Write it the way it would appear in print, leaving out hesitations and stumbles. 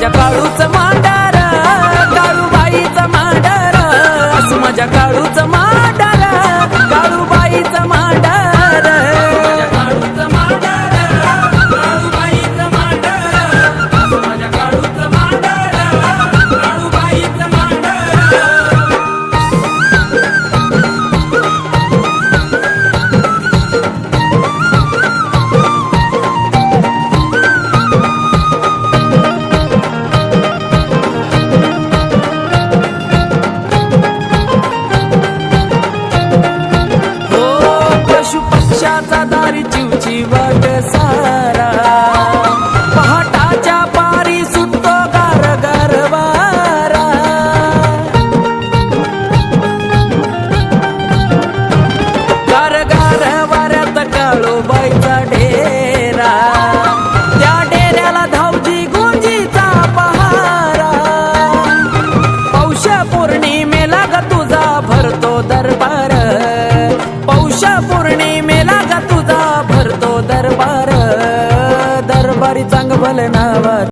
माझ्या काळूचं मांडार, काळूबाईचं मांडार, असं माझ्या काळूचं मांडार, काळूबाईचं मांडार. माझ्या काळूचं मांडार, काळूबाईचं मांडार, असं माझ्या काळूचं मांडार, काळूबाईचं मांडार. पक्षाचा दारी चिवचिवाट सारा, पहाटाच्या पारी सुटतो गार गार वारा. गार गार वाऱ्यात काळूबाईचा डेरा, त्या डेऱ्याला धावजी गुंजीचा पहारा. पौष पौर्णिमेला ग तुझा भरतो दरबार, पौष पौर्णिमेला ग तुझा भरतो दरबार.